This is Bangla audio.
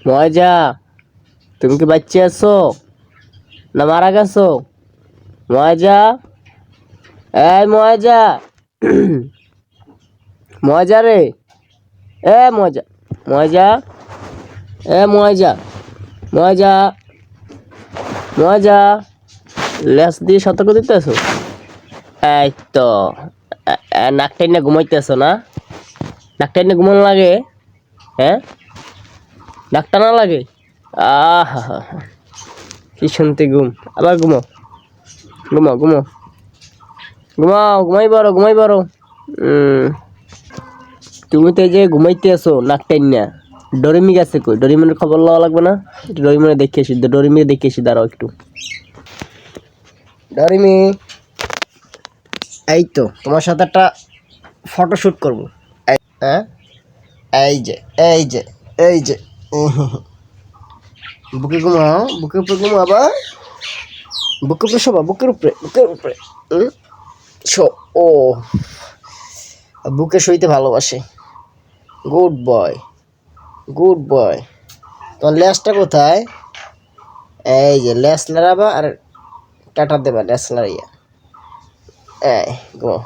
ময়জা, তুমি কি বাচ্চা আছো না মারা গেছো? ময়জা, এই ময়জা, ময়জা রে, এ ময়জা, ময়জা, এ ময়জা, ময়জা, ময়জা, লেস দিয়ে সতর্ক দিতেছো? এই তো নাক টাইনা ঘুমাইতেছো না? নাক টাইনা ঘুমানো লাগে? হ্যাঁ, ডাক্তার না লাগে? আহা, কি শুনতে ঘুম, আবার ঘুমো, ঘুমাও ঘুমাও, ঘুমাও, ঘুমাই পারো, ঘুমাই পারো। তুমি তো এই যে ঘুমাইতে আছো নাক টাইনা, ডরিমি গেছে কই? ডরিমনের খবর লওয়া লাগবে না? ডরিমনে দেখে এসি, ডরিমি দেখে এসি, দাঁড়াও একটু। ডরিমি, এই তো তোমার সাথে একটা ফটোশুট করবো। হ্যাঁ, এই যে, এই যে, এই যে, বুকে ঘুমাও, বুকের উপরে ঘুমাও, আবার বুকের উপরে শোবা, বুকের উপরে, বুকের উপরে। শো, ও বুকে শুইতে ভালোবাসে। Good boy, good boy. তোমার ল্যাসটা কোথায়? এই যে ল্যাস লড়াবা আর টাটা দেবা, ল্যাস লড়াইয়া। এই ঘুমাও।